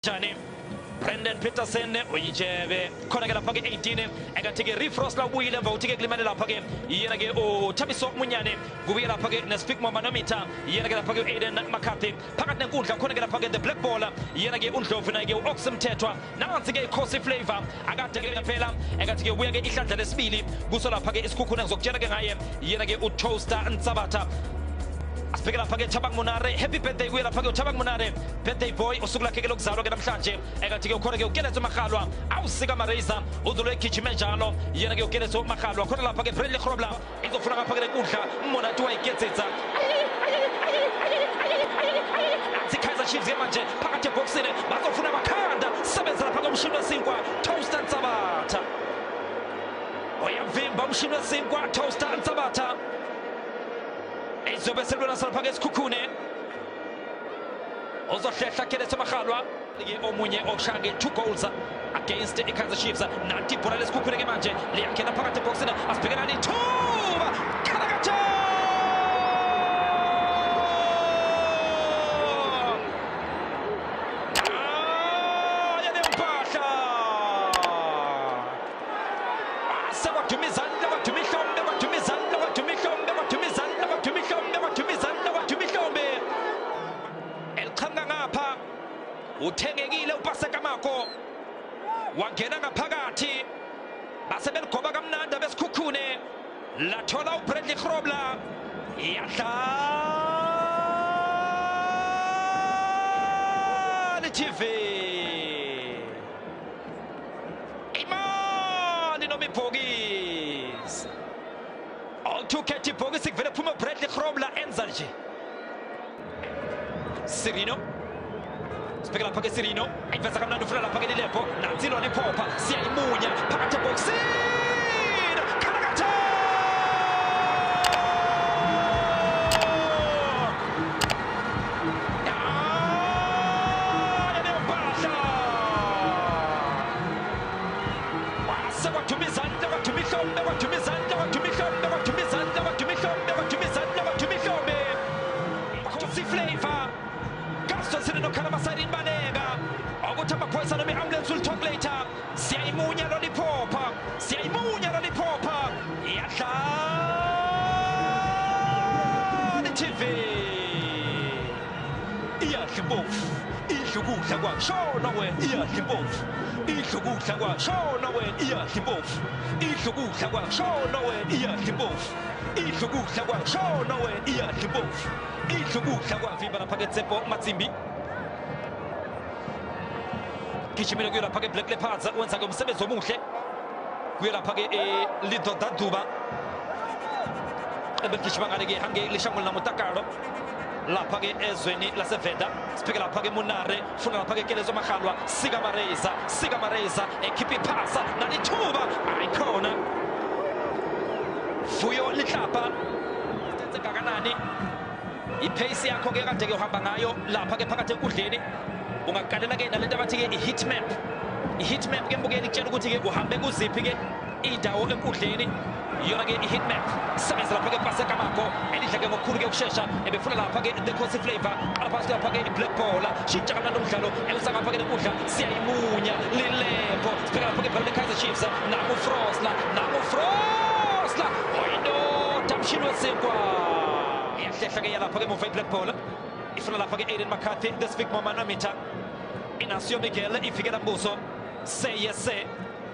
Jani Brendan Peterson uyijebe khona ke lapha ke 18 engathi ke refrost la ubuyile emva uthi ke kulimale lapha ke yena ke uThabiso Munyane kubuye lapha ke neSpeak Manometer yena ke lapha ke Aiden McCarthy phakathi nenkundla khona ke lapha ke the black ball yena ke uNdlovu naye ke uOxmthethwa nansi ke iCosi Flavor akade ke phela engathi ke ubuye ke ihlandla lesibili kuso lapha ke isikhukhuna ngizokutshela ke ngaye yena ke uToaster Ntsabata asibheke lapha ke Thabang Munare happy birthday kuye lapha ke Thabang Munare birthday boy usuku lakhe ke lokuzalwa ke namhlanje engathi ke ukhona ke uKeletso Makgalwa awusika mareza uzulo egijime njalo yena ke uKeletso Makgalwa khona lapha ke Bradley Grobler izofuna lapha ke enkundla umonathi wayigetsetsa athi Kaizer Chiefs ke manje phakathi eboxini bazofuna bakhanda sebenza lapha komshini wesinkwa Toaster Ntsabata oyavimba umshini wesinkwa Toaster Ntsabata izobe selona salapha ke isikhukhune ozohlehla Keletso Makgalwa ke omunye oshage 2 goals against iKaizer Chiefs nathi ibhola lesikhukhune ke manje liyangena phakathi eboxini asibhekela lithuba Khalakatsha yenempahla sekwadumizana kwadumihlobo kwadumizana kwadumihlobo uthengekile uPaseka Mako wangena ngaphakathi base beligoba kamnandi besikhukhune lathola uBradley Grobler yadlala TV imali noma ibhokisi awuthukhethe ibhokisi kuvele phuma uBradley Grobler enza nje Sirino sibheke lapha ke Sirino ayiveza kamnandi ufuna lapha ke Lilepho nanzilo nephopha siyayimunya phakathi eboxini Khalakatsha yenempahla wasekwadumizana kwadumihlobo kwadumizana kwadumihlobo kwadumizana kwadumihlobo kwadumizana kwadumihlobo Cosi Flavor Sirino Kalamasari Banega ukuthi amaphoyisa noma i-ambulance will talk later siyayimunya loliphopa yadlala TV iyadla impofu idla ukudla kwashona wena iyadla impofu idla ukudla kwashona wena iyadla impofu idla ukudla kwashona wena iyadla impofu idla ukudla kwashona wena iyadla impofu idla ukudla kwavimba lapha ke Tsepo Matsimbi gijimile kuyo lapha ke Black Leopards wenza ke umsebenzi omuhle kuyo lapha ke Lido Daduba ebegijima ngale ke hange lishangula namutakalo lapha ke ezweni lasevenda sibheke lapha ke Munare funa lapha ke Keletso Makgalwa sika mareza ekhipha iphasa nalithuba ayikhona Vuyo Lihlapa stenze kanganani ipace yakho ke kade ke uhamba ngayo lapha ke phakathi enkundleni ungaqalela ke nalento abathi ke i-heat map ke mbukeli kutshela ukuthi ke uhambe kuziphi ke indawo enkundleni yona ke i-heat map sebenza lapha ke Paseka Mako elidla ke ngokukhulu ke ukushesha ebefuna lapha ke the Cosi Flavor alapha lapha ke i-black ball shintsha kamnandi umdlalo elusa ngapha ke enkundla siyayimunya Lilepho sibheka lapha ke ibhola Kaizer Chiefs naku Frostla oyindoda umshini wesinkwa yahlehla ke yalapha ke muva i-black ball ifuna lapha ke Aiden McCarthy the Speak Manometer Inacio Miguel ifikela Mbuso seyese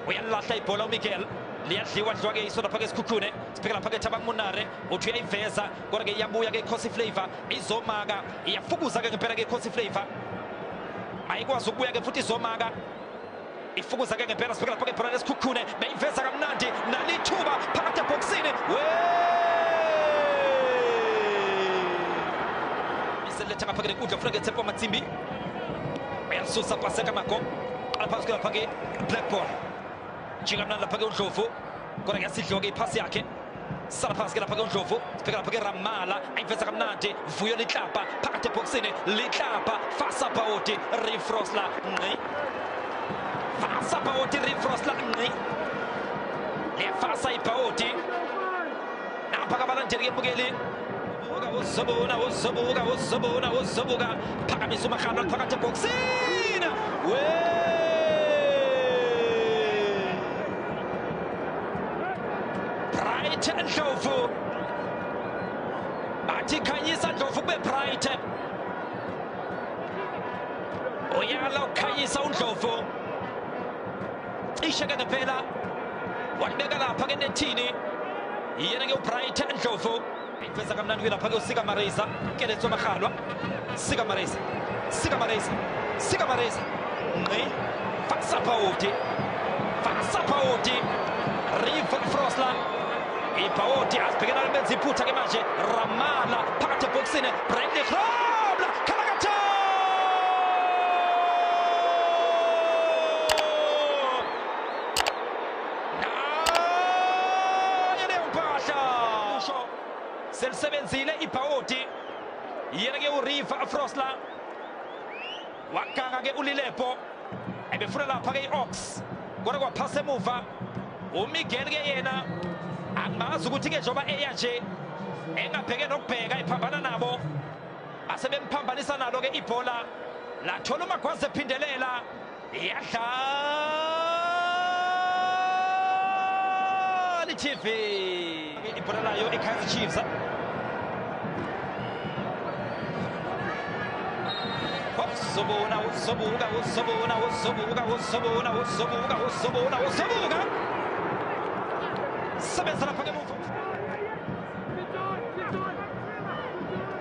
uyalahla ibhola uMiguel liyadliwa ke iso lapha ke isikhukhune sibheka lapha ke Thabang Munare uthi uyayiveza kodwa ke iyabuya ke iCosi Flavor izomaka iyafukuza ke ngempela ke iCosi Flavor ayikwazi ukubuya ke futhi izomaka ifukuza ke ngempela sibheka lapha ke ibhola lesikhukhune beyiveza kamnandi nalithuba phakathi eboxini letha ngapha ke nkundla ufuna ke Tsepo Matsimbi uyasusa Paseka Mako alaphansi lapha ke black ball jika mnandi lapha ke uNdlovu kodwa kuyasidliwa ke iphasi yakhe sala phansi ke lapha ke uNdlovu sibheka lapha ke Ramala ayiveza kamnandi Vuyo Lihlapa phakathi eboxini Lihlapa fasa bawoti refrostla ngqi lefasa ibawoti napha kabalandeli ke mbukeli uzobuka phakamisa uMakgalwa phakathi eboxini Bright Ndlovu bathi khanyisa Ndlovu kube Bright uyala ukhanyisa uNdlovu cishe ke ngempela wabeka lapha ke nethini yena ke uBright Ndlovu ifeza kamnandi lapha ke uSika Marisa Keletso Maghalwa Sika Marisa ngqi Fasapauti Rifrosla iPaoti asibhekana nobenza iphutha ke manje Ramala phakathi eboxini Bradley Grobler Kalakatha selisebenzile iPaoti yena ke uRifrosla wakanga ke uLilepo ebefuna lapha ke iOx kodwa kwaphasa emuva uMiguel ke yena angazi ukuthi ke njoba eya nje engabheke nokubheka iphambana nabo asebemphambanisa nalo ke ibhola lathola uMagwaza ephindelela yadlala iTV ibhola layo eKaizer Chiefs Sobona sebenza lapha ke muva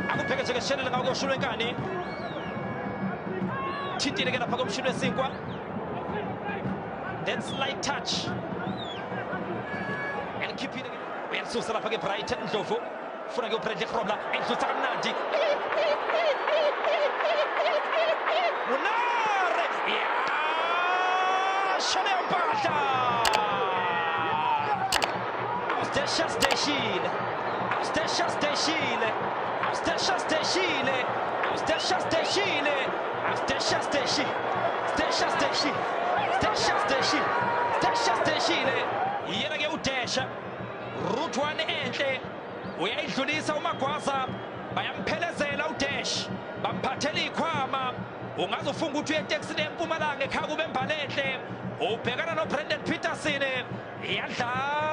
akubheke nje keshenele ngawo koshulu enkani thintile ke lapha komshini wesinkwa then slight touch elkhiphile ke uyasusa lapha ke Bright Ndlovu ufuna ke uBradley Grobler endlutsa kamnandi Munare shone mpahla Ausdesha steshile yena ke udesha route 1 enhle uyayidlulisa uMagwaza bayamphelezela uDash bamphathela ikhwama ungaze ufunga ukuthi uyeTexini eMpumalanga ekhaya kube Mbalenhle ubhekana noBrendan Peterson yadlala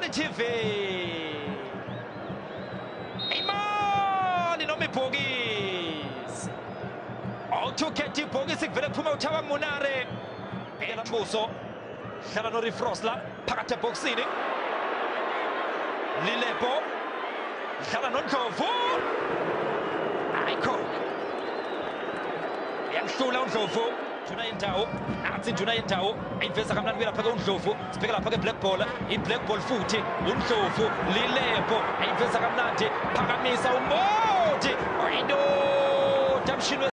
iTV imali noma ibhokisi awuthukhethe ibhokisi kuvele kuphuma uThaba Munare elambuso hlala noRifrosla phakathi eboxini Lilepo hlala noNdlovu ayikho yamhlula uNdlovu Juna indawo nathi Juna indawo ayiveza kamnandi lapha ke uNdlovu sibheka lapha ke black ball i-black ball futhi uNdlovu Lilepo ayiveza kamnandi phakamisa uMothi oyindoda mshini